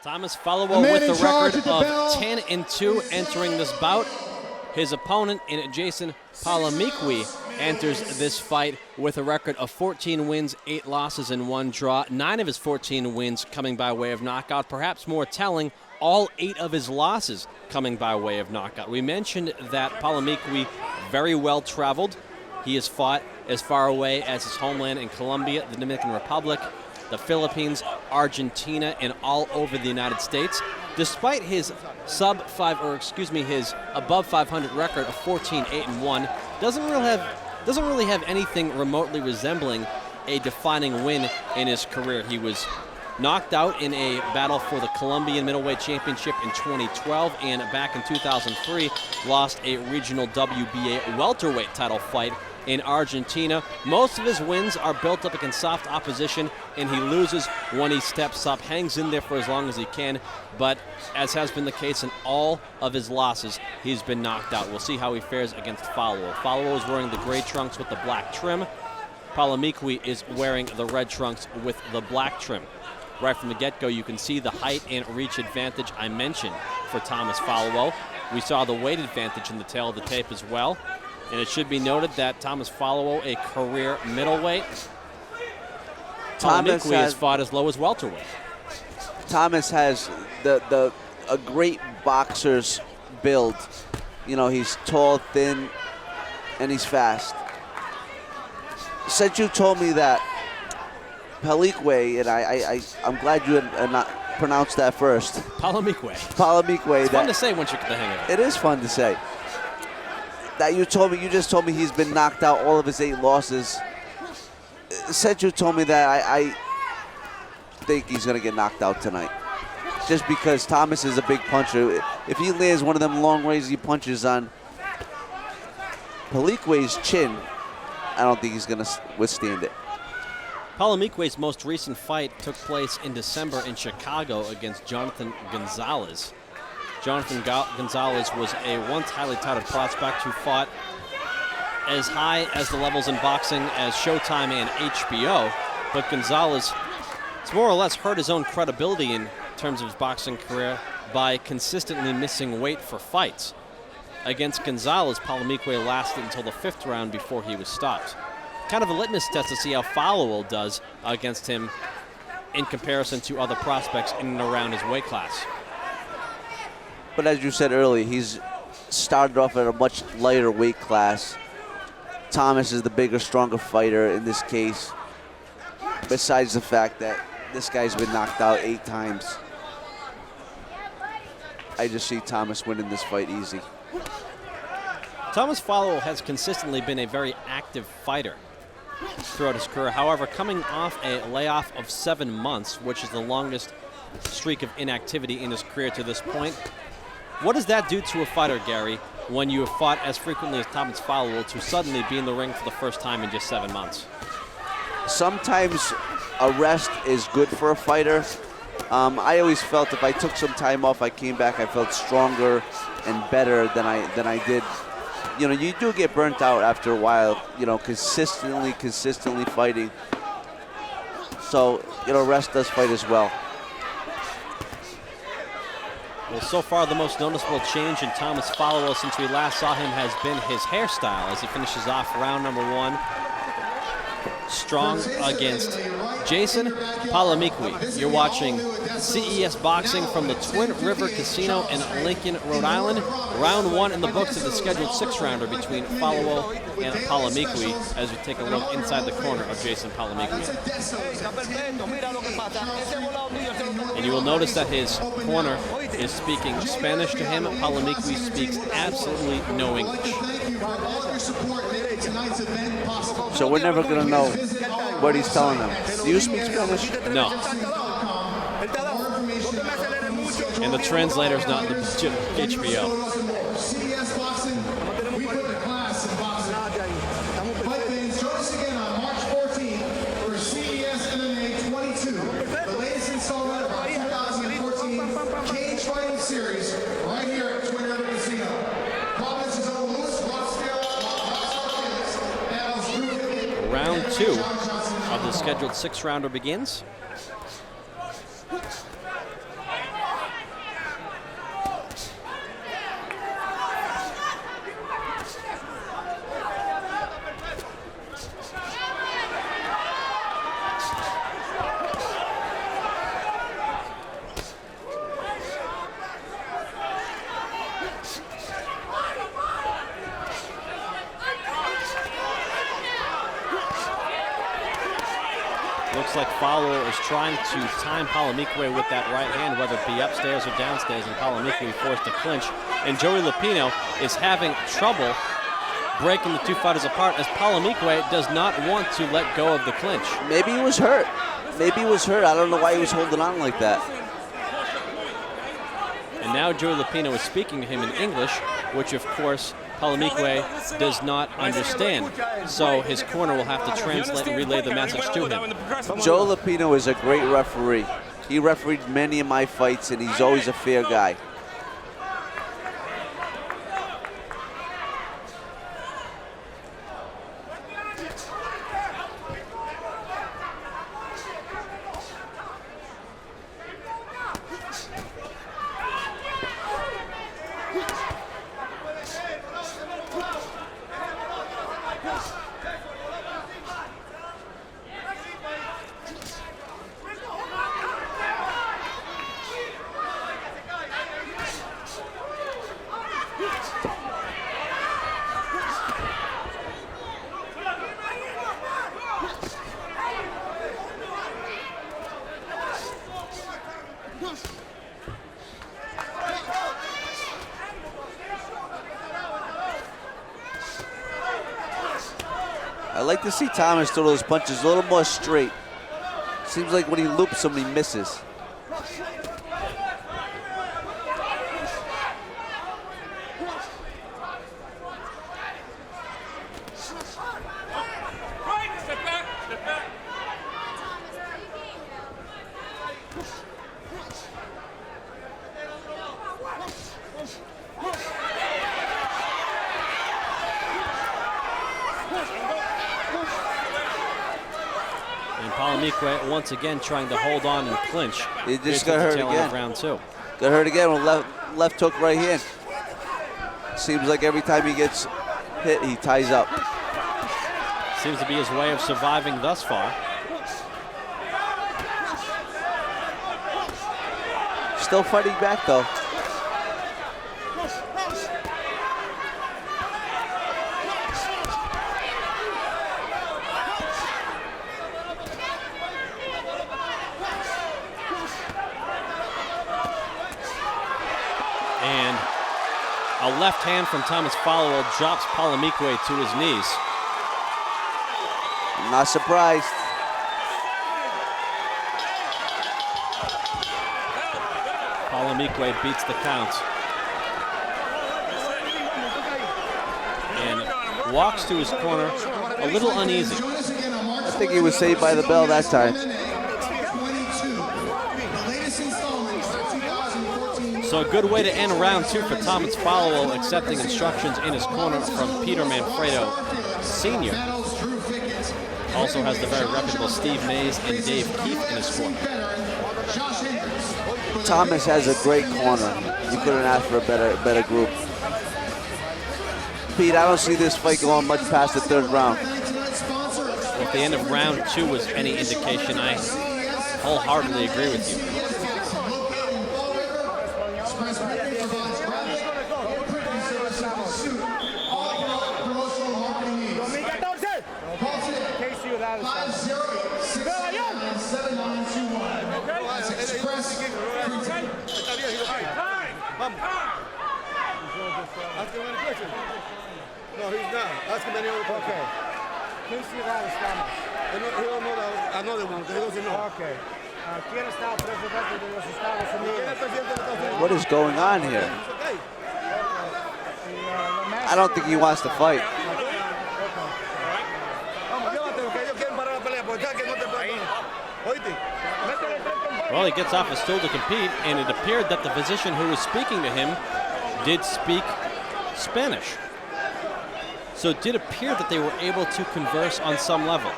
Thomas FALOWO with the record of 10-2 entering this bout. His opponent in Jason PALOMEQUE enters this fight with a record of 14 wins, 8 losses, and 1 draw. 9 of his 14 wins coming by way of knockout. Perhaps more telling, all 8 of his losses coming by way of knockout. We mentioned that PALOMEQUE very well traveled. He has fought as far away as his homeland in Colombia, the Dominican Republic, the Philippines, Argentina, and all over the United States. Despite his above 500 record of 14-8-1, doesn't really have anything remotely resembling a defining win in his career. He was knocked out in a battle for the Colombian Middleweight Championship in 2012, and back in 2003 lost a regional WBA welterweight title fight in Argentina. Most of his wins are built up against soft opposition, and he loses when he steps up, hangs in there for as long as he can, but as has been the case in all of his losses, he's been knocked out. We'll see how he fares against FALOWO. FALOWO is wearing the gray trunks with the black trim. PALOMEQUE is wearing the red trunks with the black trim. Right from the get-go, you can see the height and reach advantage I mentioned for Thomas FALOWO. We saw the weight advantage in the tail of the tape as well. And it should be noted that Thomas FALOWO, a career middleweight, PALOMEQUE has fought as low as welterweight. Thomas has a great boxer's build. You know, he's tall, thin, and he's fast. Since you told me that PALOMEQUE, and I'm glad you had not pronounced that first. PALOMEQUE. PALOMEQUE. It's fun to say once you get the hang of it. It is fun to say. That you just told me he's been knocked out all of his 8 losses. Since you told me that, I think he's going to get knocked out tonight. Just because Thomas is a big puncher. If he lands one of them long range punches on PALOMEQUE's chin, I don't think he's going to withstand it. PALOMEQUE's most recent fight took place in December in Chicago against Jonathan Gonzalez. Jonathan Gonzalez was a once highly touted prospect who fought as high as the levels in boxing as Showtime and HBO, but Gonzalez has more or less hurt his own credibility in terms of his boxing career by consistently missing weight for fights. Against Gonzalez, PALOMEQUE lasted until the 5th round before he was stopped. Kind of a litmus test to see how FALOWO does against him in comparison to other prospects in and around his weight class. But as you said earlier, he's started off at a much lighter weight class. Thomas is the bigger, stronger fighter in this case, besides the fact that this guy's been knocked out 8 times. I just see Thomas winning this fight easy. Thomas FALOWO has consistently been a very active fighter throughout his career. However, coming off a layoff of 7 months, which is the longest streak of inactivity in his career to this point, what does that do to a fighter, Gary, when you have fought as frequently as Thomas FALOWO to suddenly be in the ring for the first time in just 7 months? Sometimes a rest is good for a fighter. I always felt if I took some time off, I came back, I felt stronger and better than I did. You know, you do get burnt out after a while, you know, consistently fighting. So, you know, rest does fight as well. Well, so far the most noticeable change in Thomas FALOWO since we last saw him has been his hairstyle as he finishes off round number 1 strong against Jason PALOMEQUE. You're watching CES Boxing from the Twin River Casino in Lincoln, Rhode Island. Round 1 in the books of the scheduled 6-rounder between FALOWO and PALOMEQUE as we take a look inside the corner of Jason PALOMEQUE. And you will notice that his corner is speaking Spanish to him. PALOMEQUE speaks absolutely no English. So we're never going to know what he's telling them. Do you speak Spanish? No. And the translator's not the HBO. CES Boxing, we put a class in boxing. Fight fans, join us again on March 14th for CES MMA 22, the latest installment of our 2014 Cage Fighting Series, right here at Twin River Casino. Province's own Louis Rossdale, and Round 2 of the scheduled 6-rounder begins. looks like FALOWO is trying to time PALOMEQUE with that right hand, whether it be upstairs or downstairs, and PALOMEQUE forced to clinch. And Joey Lupino is having trouble breaking the two fighters apart, as PALOMEQUE does not want to let go of the clinch. Maybe he was hurt. Maybe he was hurt. I don't know why he was holding on like that. And now Joey Lupino is speaking to him in English, which of course PALOMEQUE does not understand. So his corner will have to translate and relay the message to him. Joe Lupino is a great referee. He refereed many of my fights, and he's always a fair guy. I like to see Thomas throw those punches a little more straight. Seems like when he loops them, he misses. PALOMEQUE once again trying to hold on and clinch. He just got hurt again. Round two. Got hurt again with left hook, right hand. Seems like every time he gets hit, he ties up. Seems to be his way of surviving thus far. Still fighting back though. And a left hand from Thomas FALOWO drops PALOMEQUE to his knees. I'm not surprised. PALOMEQUE beats the count. And walks to his corner a little uneasy. I think he was saved by the bell that time. So a good way to end round two for Thomas FALOWO, accepting instructions in his corner from Peter Manfredo Sr. Also has the very reputable Steve Mays and Dave Keefe in his corner. Thomas has a great corner. You couldn't ask for a better group. Pete, I don't see this fight going much past the third round. Well, if the end of round two was any indication, I wholeheartedly agree with you. No, he's not. Ask him any other question. Okay. ¿Quién ciudad estamos? He don't know another one. He doesn't know. Okay. ¿Quién está presidente de los Estados Unidos? What is going on here? I don't think he wants to fight. Well, he gets off a stool to compete, and it appeared that the physician who was speaking to him did speak Spanish. So it did appear that they were able to converse on some level.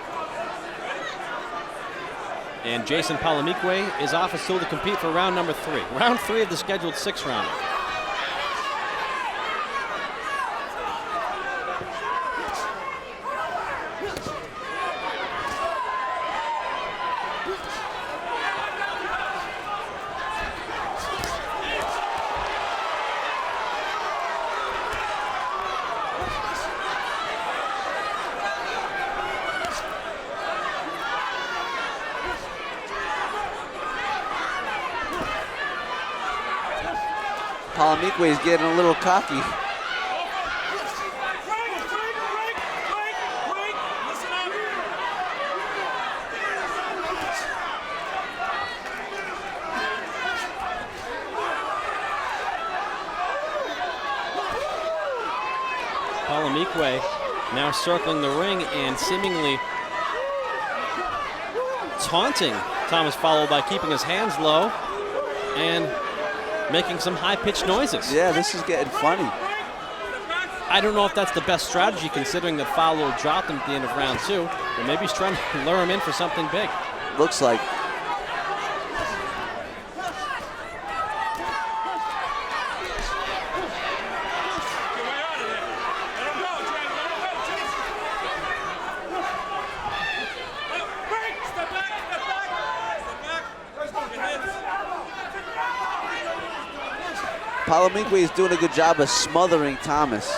And Jason PALOMEQUE is off a stool to compete for round number three. Round three of the scheduled 6-rounder. PALOMEQUE is getting a little cocky. PALOMEQUE now circling the ring and seemingly taunting Thomas FALOWO by keeping his hands low and making some high-pitched noises. Yeah, this is getting funny. I don't know if that's the best strategy considering that FALOWO dropped him at the end of round 2, but maybe he's trying to lure him in for something big. Looks like. PALOMEQUE is doing a good job of smothering Thomas,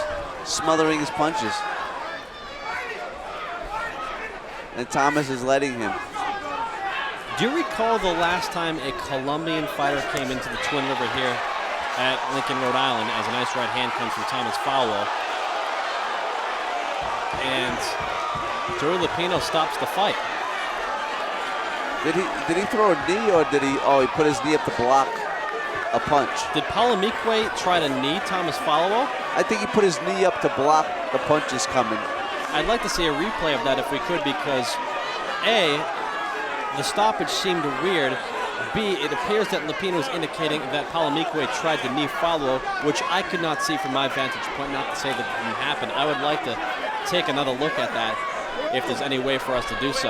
smothering his punches. And Thomas is letting him. Do you recall the last time a Colombian fighter came into the Twin River here at Lincoln, Rhode Island, as a nice right hand comes from Thomas FALOWO? And Joey Lupino stops the fight. Did he throw a knee or did he? Oh, he put his knee up to block a punch. Did PALOMEQUE try to knee Thomas FALOWO? I think he put his knee up to block the punches coming. I'd like to see a replay of that if we could, because A, the stoppage seemed weird. B, it appears that Lupino is indicating that PALOMEQUE tried to knee FALOWO, which I could not see from my vantage point, not to say that it didn't happen. I would like to take another look at that if there's any way for us to do so.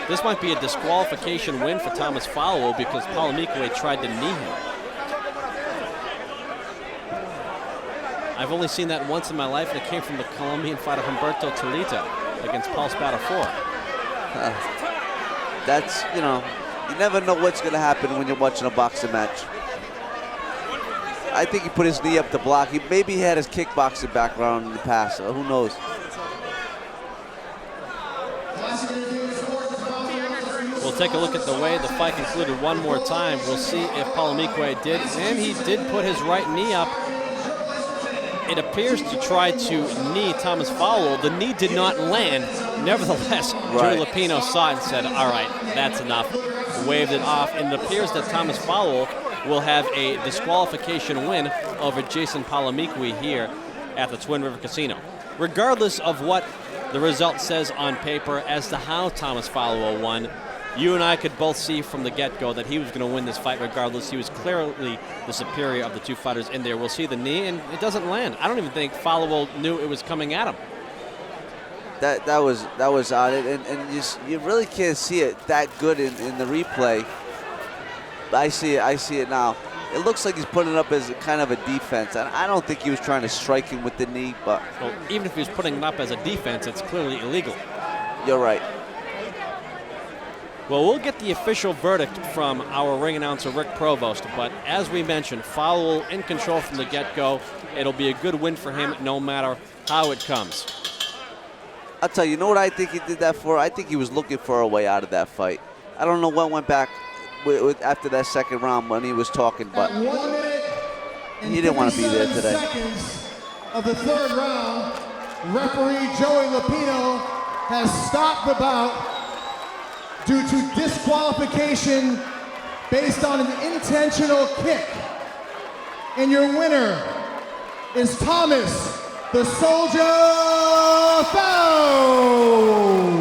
This might be a disqualification win for Thomas FALOWO because PALOMEQUE tried to knee him. I've only seen that once in my life, and it came from the Colombian fighter Humberto Tolito against Paul Spadafora. That's, you know, you never know what's going to happen when you're watching a boxing match. I think he put his knee up to block. Maybe he had his kickboxing background in the past. Who knows? We'll take a look at the way the fight concluded one more time. We'll see if PALOMEQUE did, and he did put his right knee up. It appears to try to knee Thomas FALOWO. The knee did not land. Nevertheless, Joey Lupino saw it and said, all right, that's enough. Waved it off, and it appears that Thomas FALOWO will have a disqualification win over Jason PALOMEQUE here at the Twin River Casino. Regardless of what the result says on paper as to how Thomas FALOWO won, you and I could both see from the get-go that he was going to win this fight regardless. He was clearly the superior of the two fighters in there. We'll see the knee, and it doesn't land. I don't even think FALOWO knew it was coming at him. That was on it, and you really can't see it that good in the replay. I see it now. It looks like he's putting it up as kind of a defense, and I don't think he was trying to strike him with the knee, but well, even if he was putting it up as a defense, it's clearly illegal. You're right. Well, we'll get the official verdict from our ring announcer, Rick Provost, but as we mentioned, FALOWO in control from the get-go. It'll be a good win for him no matter how it comes. I'll tell you, you know what I think he did that for? I think he was looking for a way out of that fight. I don't know what went back after that second round when he was talking, but At 1 minute and he didn't want to be there 57 today. seconds of the third round, referee Joey Lupino has stopped the bout due to disqualification based on an intentional kick. And your winner is Thomas the Soldier FALOWO.